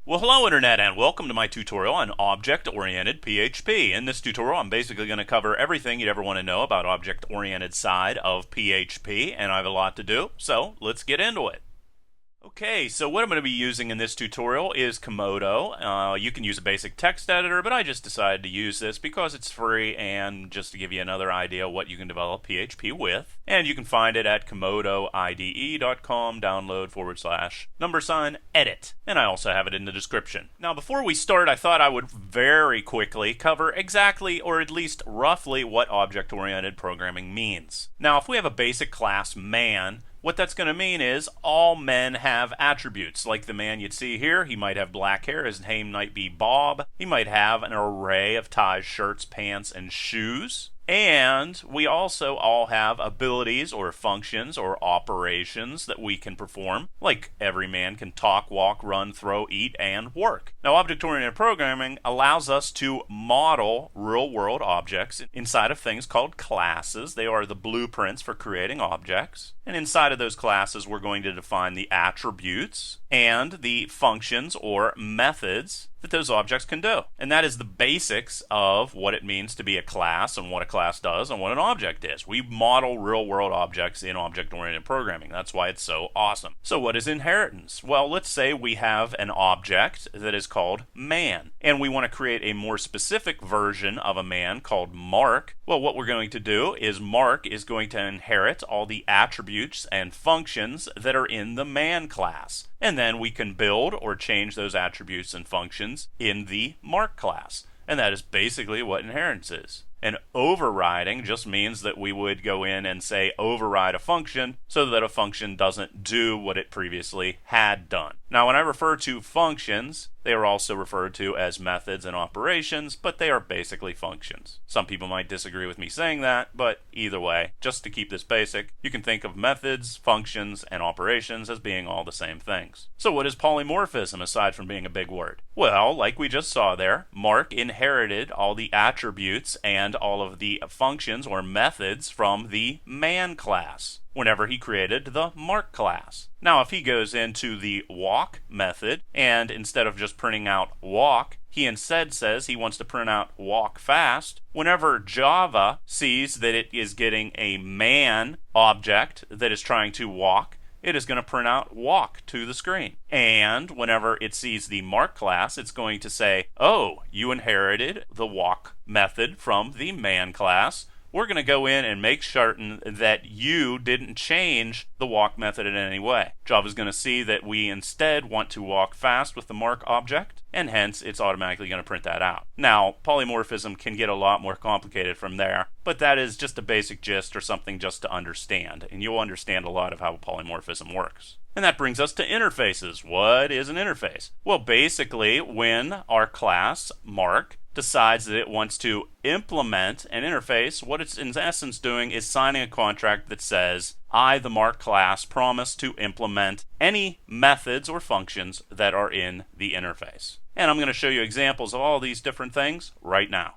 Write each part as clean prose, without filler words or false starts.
Well, hello Internet and welcome to my tutorial on object-oriented PHP. In this tutorial, I'm basically going to cover everything you'd ever want to know about object-oriented side of PHP, and I have a lot to do, so let's get into it. Okay, so what I'm going to be using in this tutorial is Komodo. You can use a basic text editor, but I just decided to use this because it's free and just to give you another idea what you can develop PHP with. And you can find it at komodoide.com, download / edit. And I also have it in the description. Now, before we start, I thought I would very quickly cover exactly, or at least roughly, what object-oriented programming means. Now, if we have a basic class man, what that's going to mean is all men have attributes. Like the man you'd see here, he might have black hair, his name might be Bob. He might have an array of ties, shirts, pants, and shoes. And we also all have abilities or functions or operations that we can perform, like every man can talk, walk, run, throw, eat, and work. Now, object-oriented programming allows us to model real-world objects inside of things called classes. They are the blueprints for creating objects. And inside of those classes, we're going to define the attributes and the functions or methods that those objects can do. And that is the basics of what it means to be a class and what a class does and what an object is. We model real-world objects in object-oriented programming. That's why it's so awesome. So what is inheritance? Well, let's say we have an object that is called man, and we want to create a more specific version of a man called Mark. Well, what we're going to do is Mark is going to inherit all the attributes and functions that are in the man class. And then we can build or change those attributes and functions in the Mark class. And that is basically what inheritance is. And overriding just means that we would go in and say override a function so that a function doesn't do what it previously had done. Now, when I refer to functions, they are also referred to as methods and operations, but they are basically functions. Some people might disagree with me saying that, but either way, just to keep this basic, you can think of methods, functions, and operations as being all the same things. So what is polymorphism aside from being a big word? Well, like we just saw there, Mark inherited all the attributes and all of the functions or methods from the man class whenever he created the Mark class. Now, if he goes into the walk method, and instead of just printing out walk, he instead says he wants to print out walk fast, whenever Java sees that it is getting a man object that is trying to walk, it is going to print out walk to the screen. And whenever it sees the Mark class, it's going to say, oh, you inherited the walk method from the man class. We're going to go in and make certain that you didn't change the walk method in any way. Java's going to see that we instead want to walk fast with the Mark object, and hence it's automatically going to print that out. Now, polymorphism can get a lot more complicated from there, but that is just a basic gist or something just to understand, and you'll understand a lot of how polymorphism works. And that brings us to interfaces. What is an interface? Well, basically, when our class, Mark, decides that it wants to implement an interface, what it's in essence doing is signing a contract that says, I, the Mark class, promise to implement any methods or functions that are in the interface. And I'm going to show you examples of all these different things right now.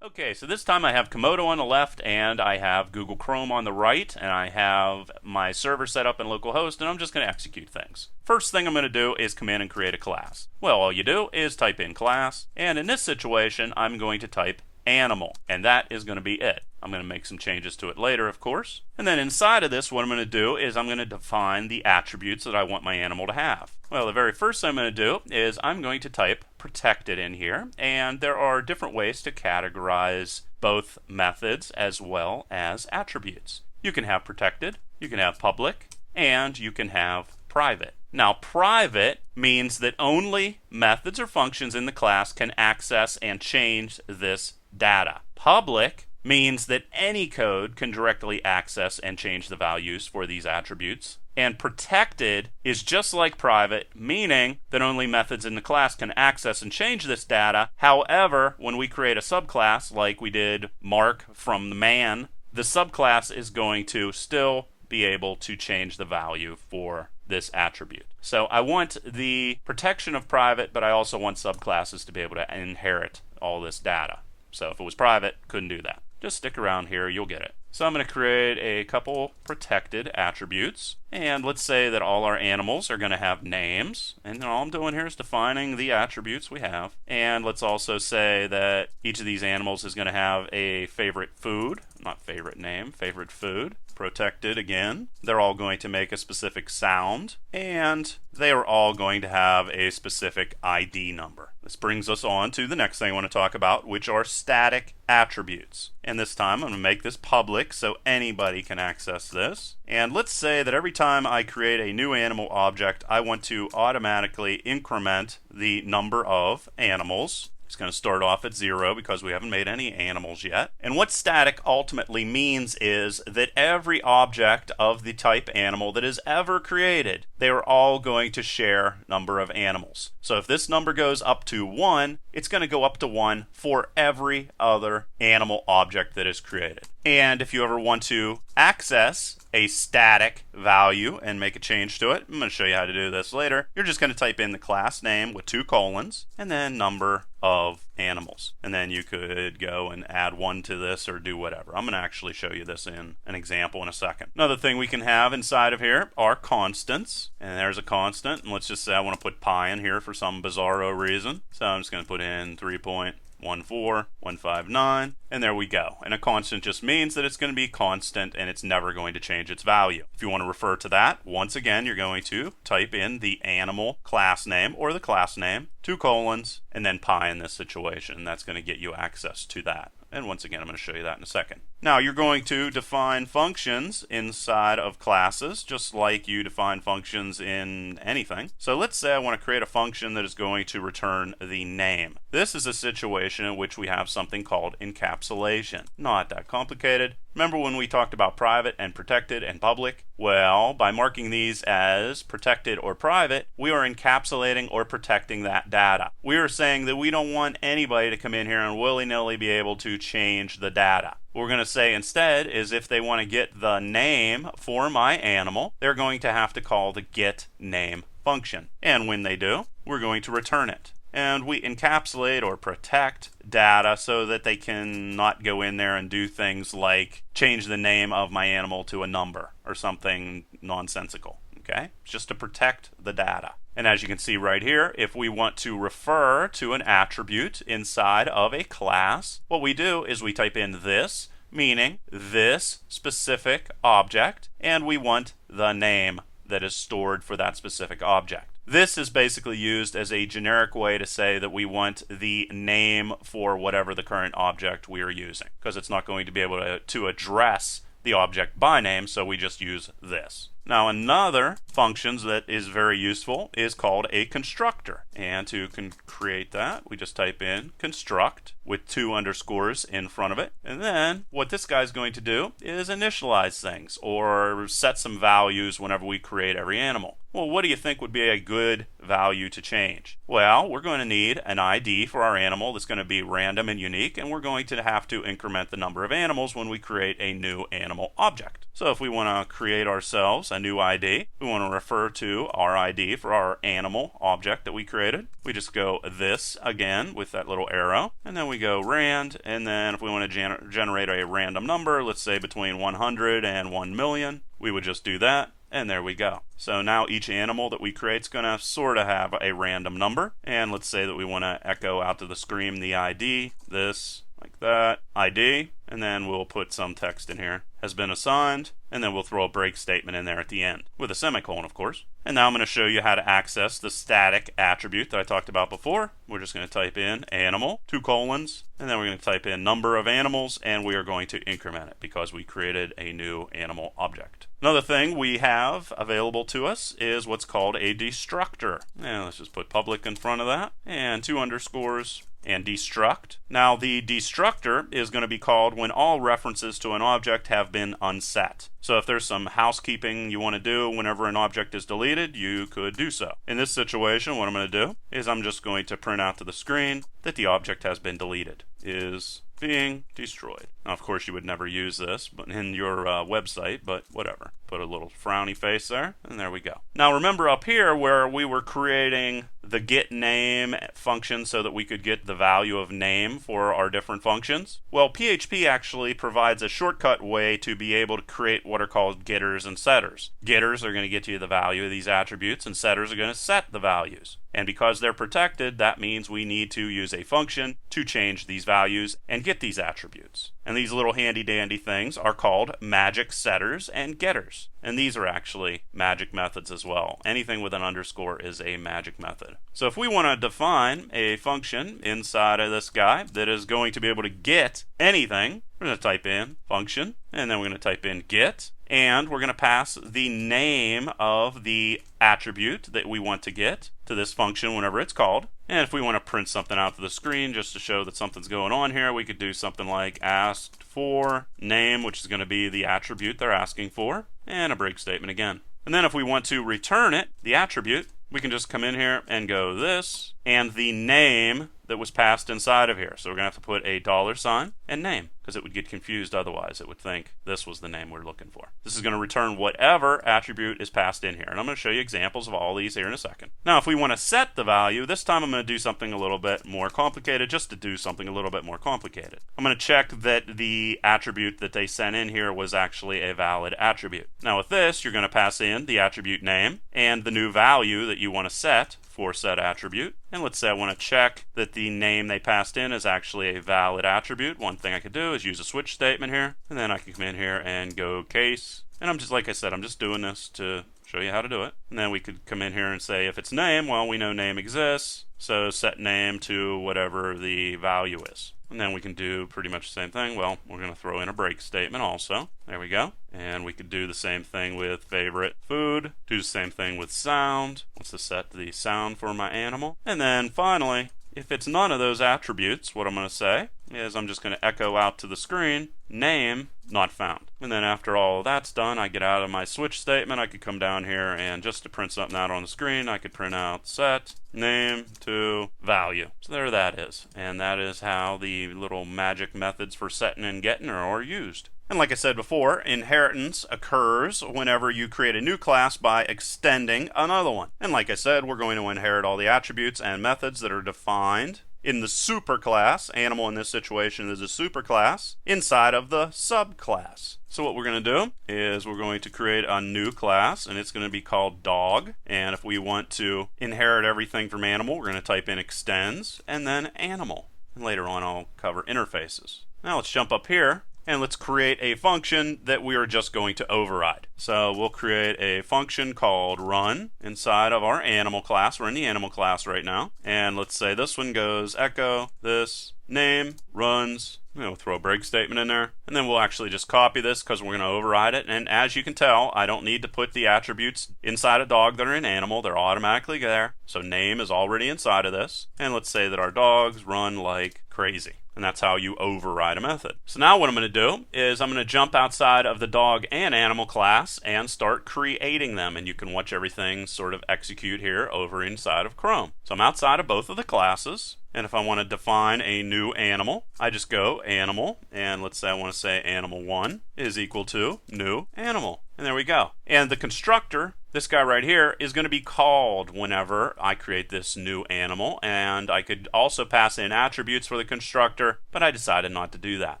Okay, so this time I have Komodo on the left and I have Google Chrome on the right, and I have my server set up in localhost, and I'm just going to execute things. First thing I'm going to do is come in and create a class. Well, all you do is type in class, and in this situation I'm going to type animal, and that is going to be it. I'm going to make some changes to it later, of course. And then inside of this, what I'm going to do is I'm going to define the attributes that I want my animal to have. Well, the very first thing I'm going to do is I'm going to type protected in here, and there are different ways to categorize both methods as well as attributes. You can have protected, you can have public, and you can have private. Now, private means that only methods or functions in the class can access and change this data. Public means that any code can directly access and change the values for these attributes. And protected is just like private, meaning that only methods in the class can access and change this data. However, when we create a subclass, like we did Mark from the man, the subclass is going to still be able to change the value for this attribute. So I want the protection of private, but I also want subclasses to be able to inherit all this data. So if it was private, couldn't do that. Just stick around here, you'll get it. So I'm going to create a couple protected attributes. And let's say that all our animals are going to have names. And all I'm doing here is defining the attributes we have. And let's also say that each of these animals is going to have a favorite food. Not favorite name, favorite food. Protected again. They're all going to make a specific sound. And they are all going to have a specific ID number. This brings us on to the next thing I want to talk about, which are static attributes. And this time I'm going to make this public so anybody can access this. And let's say that every time I create a new animal object, I want to automatically increment the number of animals. It's going to start off at 0 because we haven't made any animals yet. And what static ultimately means is that every object of the type animal that is ever created, they are all going to share number of animals. So if this number goes up to 1, it's going to go up to 1 for every other animal object that is created. And if you ever want to access a static value and make a change to it, I'm going to show you how to do this later. You're just going to type in the class name with 2 colons and then number of animals. And then you could go and add 1 to this or do whatever. I'm going to actually show you this in an example in a second. Another thing we can have inside of here are constants. And there's a constant. And let's just say I want to put pi in here for some bizarro reason. So I'm just going to put in 3.14159, and there we go. And a constant just means that it's going to be constant and it's never going to change its value. If you want to refer to that, once again, you're going to type in the animal class name or the class name, 2 colons, and then pi in this situation. That's going to get you access to that. And once again, I'm going to show you that in a second. Now, you're going to define functions inside of classes, just like you define functions in anything. So let's say I want to create a function that is going to return the name. This is a situation in which we have something called encapsulation. Not that complicated. Remember when we talked about private and protected and public? Well, by marking these as protected or private, we are encapsulating or protecting that data. We are saying that we don't want anybody to come in here and willy-nilly be able to change the data. What we're going to say instead is if they want to get the name for my animal, they're going to have to call the getName function. And when they do, we're going to return it. And we encapsulate or protect data so that they can not go in there and do things like change the name of my animal to a number or something nonsensical. Okay? It's just to protect the data. And as you can see right here, if we want to refer to an attribute inside of a class, what we do is we type in this, meaning this specific object, and we want the name that is stored for that specific object. This is basically used as a generic way to say that we want the name for whatever the current object we are using, because it's not going to be able to address the object by name, so we just use this. Now, another function that is very useful is called a constructor. And to create that, we just type in construct with 2 underscores in front of it. And then what this guy's going to do is initialize things or set some values whenever we create every animal. Well, what do you think would be a good value to change? Well, we're going to need an ID for our animal that's going to be random and unique, and we're going to have to increment the number of animals when we create a new animal object. So if we want to create ourselves a new ID, we want to refer to our ID for our animal object that we created. We just go this again with that little arrow, and then we go rand, and then if we want to generate a random number, let's say between 100 and 1 million, we would just do that. And there we go. So now each animal that we create is going to sort of have a random number. And let's say that we want to echo out to the screen the ID, this, like that, ID, and then we'll put some text in here. Has been assigned, and then we'll throw a break statement in there at the end, with a semicolon, of course. And now I'm going to show you how to access the static attribute that I talked about before. We're just going to type in animal, 2 colons, and then we're going to type in number of animals, and we are going to increment it because we created a new animal object. Another thing we have available to us is what's called a destructor. And let's just put public in front of that, and 2 underscores, and destruct. Now the destructor is going to be called when all references to an object have been unset. So if there's some housekeeping you want to do whenever an object is deleted, you could do so. In this situation, what I'm going to do is I'm just going to print out to the screen that the object has been deleted. Is being destroyed. Now, of course, you would never use this in your website, but whatever. Put a little frowny face there, and there we go. Now, remember up here where we were creating the getName function so that we could get the value of name for our different functions? Well, PHP actually provides a shortcut way to be able to create what are called getters and setters. Getters are going to get you the value of these attributes, and setters are going to set the values. And because they're protected, that means we need to use a function to change these values and get these attributes. And these little handy-dandy things are called magic setters and getters. And these are actually magic methods as well. Anything with an underscore is a magic method. So if we want to define a function inside of this guy that is going to be able to get anything, we're going to type in function, and then we're going to type in get, and we're going to pass the name of the attribute that we want to get to this function whenever it's called. And if we want to print something out to the screen just to show that something's going on here, we could do something like asked for name, which is going to be the attribute they're asking for, and a break statement again. And then if we want to return it, the attribute, we can just come in here and go this, and the name that was passed inside of here. So we're going to have to put a $sign and name, because it would get confused otherwise. It would think this was the name we're looking for. This is going to return whatever attribute is passed in here. And I'm going to show you examples of all these here in a second. Now, if we want to set the value, this time I'm going to do something a little bit more complicated, just to do something a little bit more complicated. I'm going to check that the attribute that they sent in here was actually a valid attribute. Now with this, you're going to pass in the attribute name and the new value that you want to set for said attribute. And let's say I want to check that the name they passed in is actually a valid attribute. One thing I could do is use a switch statement here, and then I can come in here and go case. And I'm just, like I said, I'm just doing this to show you how to do it. And then we could come in here and say if it's name, well, we know name exists, so set name to whatever the value is. And then we can do pretty much the same thing. Well, we're going to throw in a break statement also. There we go. And we could do the same thing with favorite food. Do the same thing with sound. Let's just set the sound for my animal. And then finally, if it's none of those attributes, what I'm going to say is I'm just going to echo out to the screen, name not found. And then after all that's done, I get out of my switch statement. I could come down here and just to print something out on the screen, I could print out set name to value. So there that is. And that is how the little magic methods for setting and getting are used. And like I said before, inheritance occurs whenever you create a new class by extending another one. And like I said, we're going to inherit all the attributes and methods that are defined in the superclass. Animal in this situation is a superclass inside of the subclass. So what we're going to do is we're going to create a new class, and it's going to be called dog. And if we want to inherit everything from animal, we're going to type in extends and then animal. And later on I'll cover interfaces. Now let's jump up here and let's create a function that we are just going to override. So we'll create a function called run inside of our animal class. We're in the animal class right now. And let's say this one goes echo this name runs. We'll throw a break statement in there. And then we'll actually just copy this because we're going to override it. And as you can tell, I don't need to put the attributes inside a dog that are in animal. They're automatically there. So name is already inside of this. And let's say that our dogs run like crazy. And that's how you override a method. So now what I'm going to do is I'm going to jump outside of the dog and animal class and start creating them. And you can watch everything sort of execute here over inside of Chrome. So I'm outside of both of the classes. And if I want to define a new animal, I just go animal. And let's say I want to say animal1 is equal to new animal. And there we go. And the constructor, this guy right here, is going to be called whenever I create this new animal. And I could also pass in attributes for the constructor, but I decided not to do that.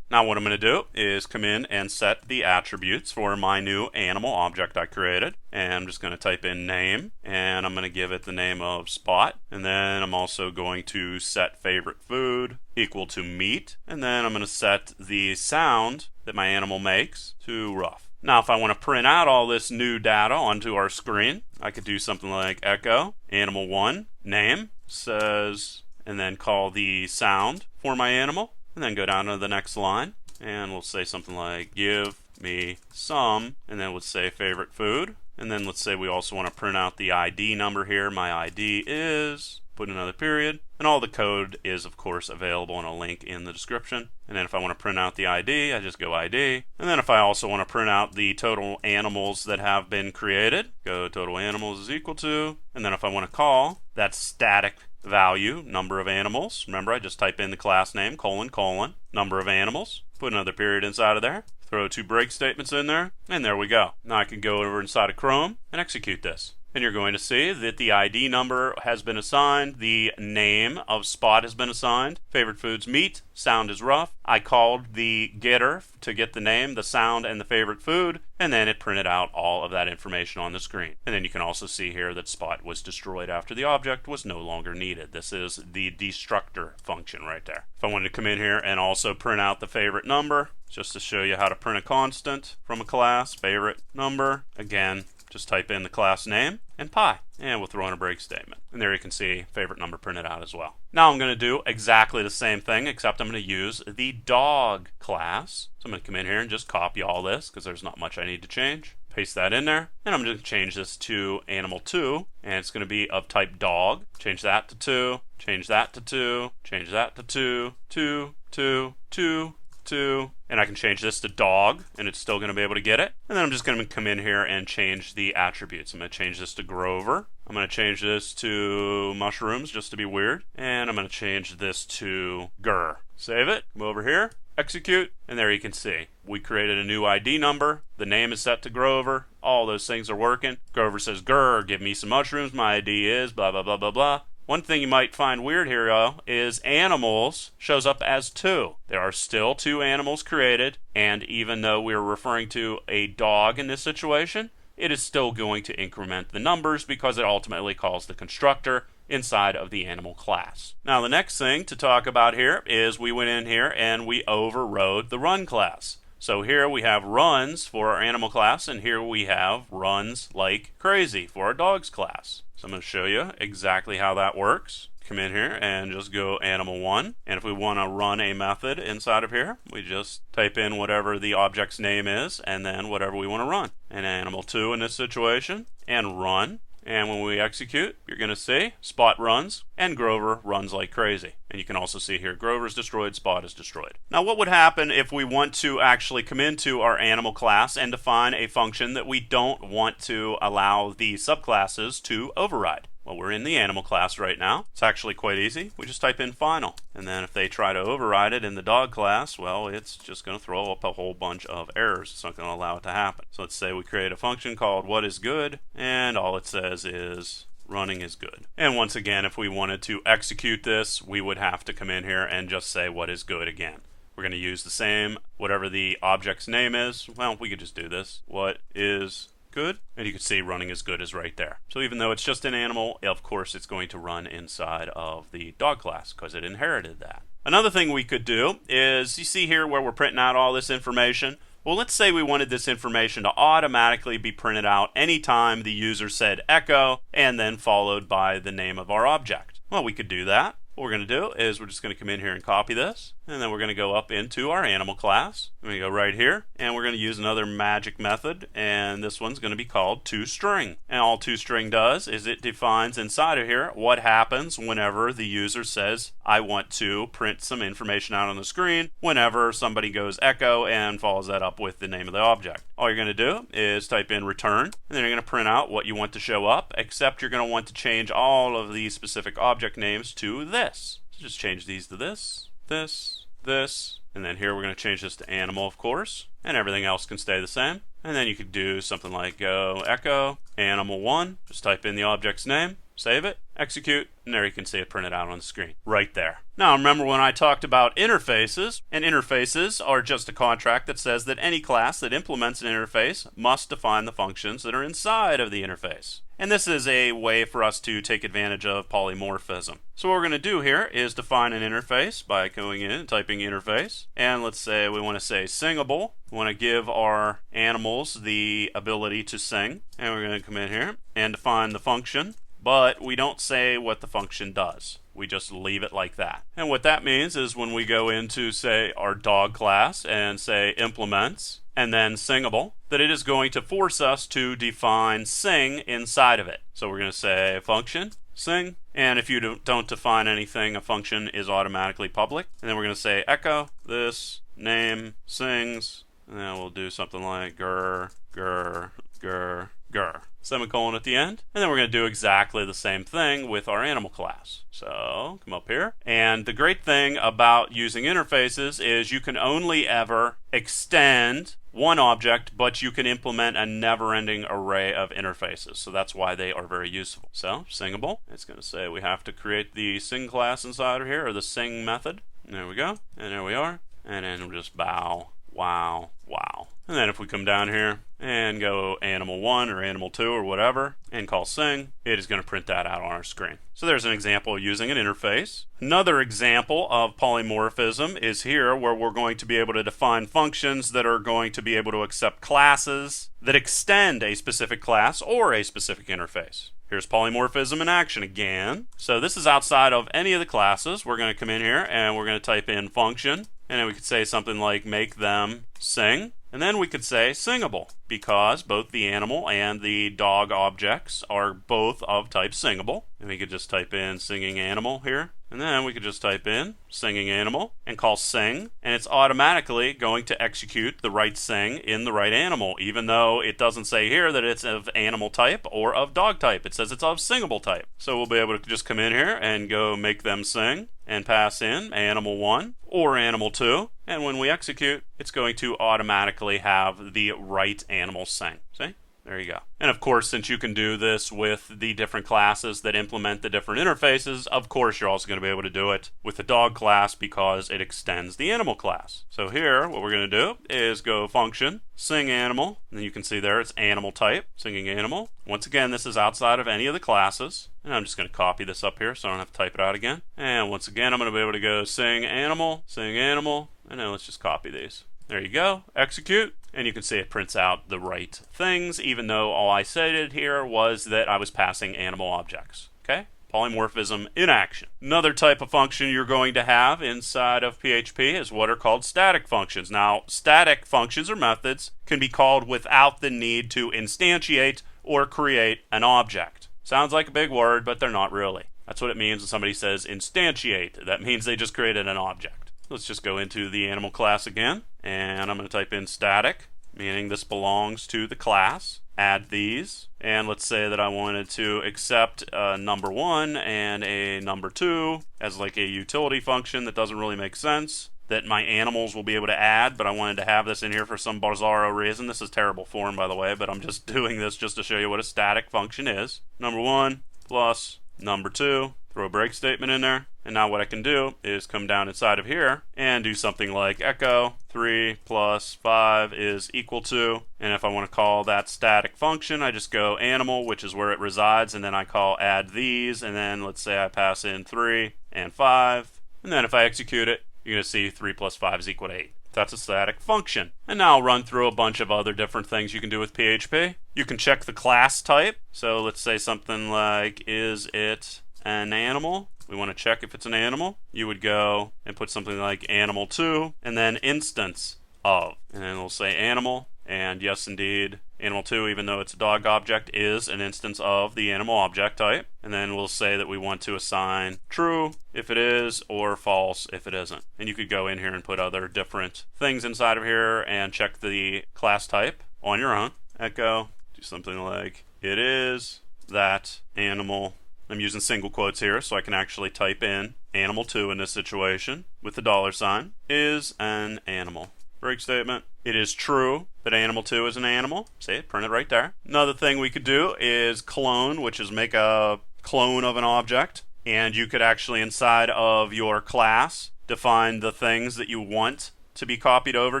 Now what I'm going to do is come in and set the attributes for my new animal object I created. And I'm just going to type in name, and I'm going to give it the name of Spot. And then I'm also going to set favorite food equal to meat. And then I'm going to set the sound that my animal makes to rough. Now if I want to print out all this new data onto our screen, I could do something like echo animal1 name says, and then call the sound for my animal, and then go down to the next line, and we'll say something like give me some, and then let's say favorite food, and then let's say we also want to print out the ID number here. My ID is, put another period, and all the code is of course available in a link in the description. And then if I want to print out the ID, I just go ID. And then if I also want to print out the total animals that have been created, go total animals is equal to, and then if I want to call that static value, number of animals, remember I just type in the class name, colon, number of animals, put another period inside of there, throw two break statements in there, and there we go. Now I can go over inside of Chrome and execute this. And you're going to see that the ID number has been assigned, the name of Spot has been assigned, favorite food's meat, sound is rough. I called the getter to get the name, the sound, and the favorite food, and then it printed out all of that information on the screen. And then you can also see here that Spot was destroyed after the object was no longer needed. This is the destructor function right there. If I wanted to come in here and also print out the favorite number, just to show you how to print a constant from a class, favorite number, again, just type in the class name and pi, and we'll throw in a break statement. And there you can see favorite number printed out as well. Now I'm going to do exactly the same thing, except I'm going to use the dog class. So I'm going to come in here and just copy all this, because there's not much I need to change. Paste that in there, and I'm going to change this to animal2, and it's going to be of type dog. Change that to 2, change that to 2, change that to 2, 2, 2, 2, 2, and I can change this to dog, and it's still going to be able to get it. And then I'm just going to come in here and change the attributes. I'm going to change this to Grover. I'm going to change this to mushrooms, just to be weird. And I'm going to change this to Gur. Save it, come over here, execute, and there you can see we created a new ID number. The name is set to Grover. All those things are working. Grover says, Gur, give me some mushrooms. My ID is blah, blah, blah, blah, blah. One thing you might find weird here, though, is animals shows up as 2. There are still 2 animals created, and even though we're referring to a dog in this situation, it is still going to increment the numbers because it ultimately calls the constructor inside of the animal class. Now, the next thing to talk about here is we went in here and we overrode the run class. So here we have runs for our animal class, and here we have runs like crazy for our dogs class. So I'm going to show you exactly how that works. Come in here and just go animal1, and if we want to run a method inside of here, we just type in whatever the object's name is and then whatever we want to run. And animal2 in this situation, and run. And when we execute, you're going to see Spot runs and Grover runs like crazy. And you can also see here Grover is destroyed, Spot is destroyed. Now what would happen if we want to actually come into our animal class and define a function that we don't want to allow the subclasses to override? Well, we're in the animal class right now. It's actually quite easy. We just type in final. And then if they try to override it in the dog class, well, it's just going to throw up a whole bunch of errors. It's not going to allow it to happen. So let's say we create a function called whatisGood, and all it says is running is good. And once again, if we wanted to execute this, we would have to come in here and just say what is good again. We're going to use the same, whatever the object's name is. Well, we could just do this. What is good? And you can see running is good is right there. So even though it's just an animal, of course it's going to run inside of the dog class because it inherited that. Another thing we could do is, you see here where we're printing out all this information? Well, let's say we wanted this information to automatically be printed out anytime the user said echo and then followed by the name of our object. Well, we could do that. What we're going to do is we're just going to come in here and copy this, and then we're going to go up into our animal class. We're going to go right here, and we're going to use another magic method, and this one's going to be called toString. And all toString does is it defines inside of here what happens whenever the user says, I want to print some information out on the screen, whenever somebody goes echo and follows that up with the name of the object. All you're going to do is type in return, and then you're going to print out what you want to show up, except you're going to want to change all of these specific object names to this. So just change these to this, this, this, and then here we're going to change this to animal, of course, and everything else can stay the same. And then you could do something like go echo animal1, just type in the object's name, save it, execute, and there you can see it printed out on the screen right there. Now remember when I talked about interfaces, and interfaces are just a contract that says that any class that implements an interface must define the functions that are inside of the interface. And this is a way for us to take advantage of polymorphism. So what we're going to do here is define an interface by going in and typing interface. And let's say we want to say singable. We want to give our animals the ability to sing. And we're going to come in here and define the function. But we don't say what the function does. We just leave it like that. And what that means is when we go into, say, our dog class and say implements and then singable, that it is going to force us to define sing inside of it. So we're going to say function sing, and if you don't define anything, a function is automatically public. And then we're going to say echo this name sings, and then we'll do something like gur, gur, gur, gur. Semicolon at the end, and then we're going to do exactly the same thing with our animal class. So come up here, and the great thing about using interfaces is you can only ever extend one object, but you can implement a never-ending array of interfaces. So that's why they are very useful. So singable, it's going to say we have to create the sing class inside of here, or the sing method. And there we go, and there we are. And then we'll just bow, wow, wow. And then if we come down here and go animal1 or animal2 or whatever and call sing, it is going to print that out on our screen. So there's an example of using an interface. Another example of polymorphism is here, where we're going to be able to define functions that are going to be able to accept classes that extend a specific class or a specific interface. Here's polymorphism in action again. So this is outside of any of the classes. We're going to come in here and we're going to type in function, and then we could say something like make them sing. And then we could say singable, because both the animal and the dog objects are both of type singable. And we could just type in singing animal here. And then we could just type in singing animal and call sing, and it's automatically going to execute the right sing in the right animal, even though it doesn't say here that it's of animal type or of dog type. It says it's of singable type. So we'll be able to just come in here and go make them sing and pass in animal1 or animal2, and when we execute, it's going to automatically have the right animal sing. See? There you go. And of course, since you can do this with the different classes that implement the different interfaces, of course you're also going to be able to do it with the dog class, because it extends the animal class. So here, what we're going to do is go function, sing animal, and then you can see there it's animal type, singing animal. Once again, this is outside of any of the classes. And I'm just going to copy this up here so I don't have to type it out again. And once again, I'm going to be able to go sing animal, and then let's just copy these. There you go, execute, and you can see it prints out the right things, even though all I stated here was that I was passing animal objects. Okay? Polymorphism in action. Another type of function you're going to have inside of PHP is what are called static functions. Now, static functions or methods can be called without the need to instantiate or create an object. Sounds like a big word, but they're not really. That's what it means when somebody says instantiate. That means they just created an object. Let's just go into the animal class again, and I'm going to type in static, meaning this belongs to the class. Add these, and let's say that I wanted to accept a number1 and a number2 as like a utility function that doesn't really make sense, that my animals will be able to add, but I wanted to have this in here for some bizarro reason. This is terrible form, by the way, but I'm just doing this just to show you what a static function is. Number1 plus number2, throw a break statement in there, and now what I can do is come down inside of here and do something like echo 3 plus 5 is equal to, and if I want to call that static function, I just go animal, which is where it resides, and then I call add these, and then let's say I pass in 3 and 5, and then if I execute it, you're going to see 3 plus 5 is equal to 8. That's a static function. And now I'll run through a bunch of other different things you can do with PHP. You can check the class type. So let's say something like, is it an animal? We want to check if it's an animal. You would go and put something like animal2 and then instance of. And then we'll say animal. And yes, indeed, animal2, even though it's a dog object, is an instance of the animal object type. And then we'll say that we want to assign true if it is, or false if it isn't. And you could go in here and put other different things inside of here and check the class type on your own. Echo, do something like, it is that animal. I'm using single quotes here so I can actually type in animal2 in this situation with the $, is an animal. Break statement. It is true that animal2 is an animal. See it, print it right there. Another thing we could do is clone, which is make a clone of an object. And you could actually, inside of your class, define the things that you want to be copied over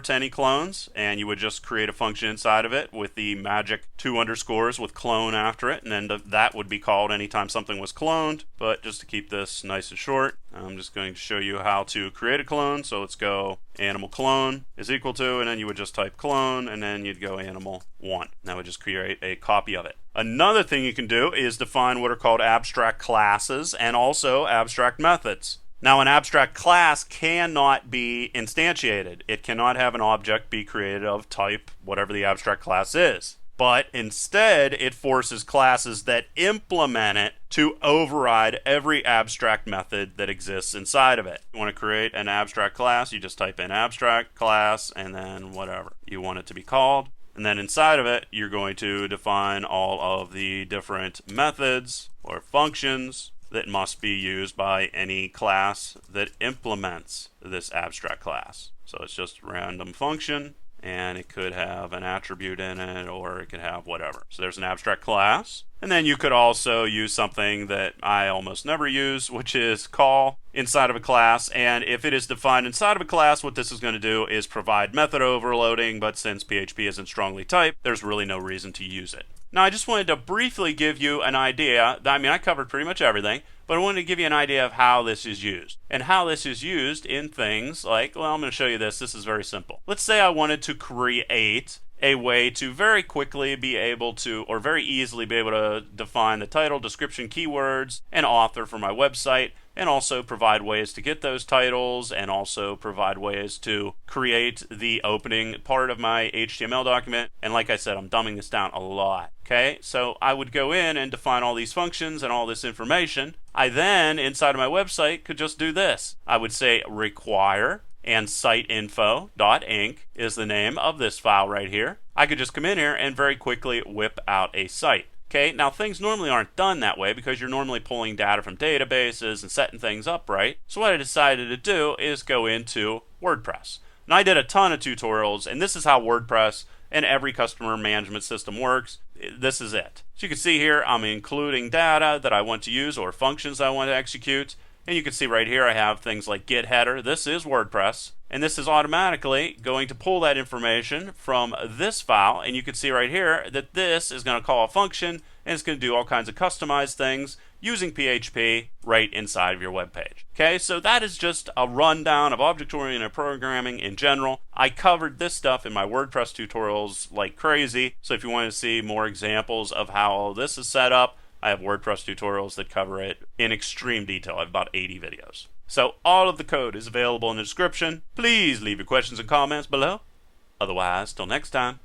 to any clones, and you would just create a function inside of it with the magic 2 underscores with clone after it, and then that would be called anytime something was cloned. But just to keep this nice and short, I'm just going to show you how to create a clone. So let's go animal clone is equal to, and then you would just type clone, and then you'd go animal1. That would just create a copy of it. Another thing you can do is define what are called abstract classes and also abstract methods. Now, an abstract class cannot be instantiated. It cannot have an object be created of type whatever the abstract class is. But instead, it forces classes that implement it to override every abstract method that exists inside of it. You want to create an abstract class, you just type in abstract class and then whatever you want it to be called. And then inside of it, you're going to define all of the different methods or functions that must be used by any class that implements this abstract class. So it's just random function, and it could have an attribute in it, or it could have whatever. So there's an abstract class. And then you could also use something that I almost never use, which is call inside of a class. And if it is defined inside of a class, what this is going to do is provide method overloading, but since PHP isn't strongly typed, there's really no reason to use it. Now, I just wanted to briefly give you an idea. I mean, I covered pretty much everything, but I wanted to give you an idea of how this is used. And how this is used in things like, well, I'm going to show you this. This is very simple. Let's say I wanted to create a way to very quickly be able to, or very easily be able to define the title, description, keywords, and author for my website, and also provide ways to get those titles, and also provide ways to create the opening part of my HTML document. And like I said, I'm dumbing this down a lot. Okay, so I would go in and define all these functions and all this information. I then, inside of my website, could just do this. I would say require, and siteinfo.inc is the name of this file right here. I could just come in here and very quickly whip out a site. Okay, now things normally aren't done that way because you're normally pulling data from databases and setting things up right. So what I decided to do is go into WordPress. And I did a ton of tutorials, and this is how WordPress and every customer management system works. This is it. So you can see here I'm including data that I want to use or functions I want to execute. And you can see right here I have things like get header. This is WordPress. And this is automatically going to pull that information from this file. And you can see right here that this is going to call a function, and it's going to do all kinds of customized things using PHP right inside of your web page. Okay, so that is just a rundown of object-oriented programming in general. I covered this stuff in my WordPress tutorials like crazy. So if you want to see more examples of how all this is set up, I have WordPress tutorials that cover it in extreme detail. I have about 80 videos. So all of the code is available in the description. Please leave your questions and comments below. Otherwise, till next time.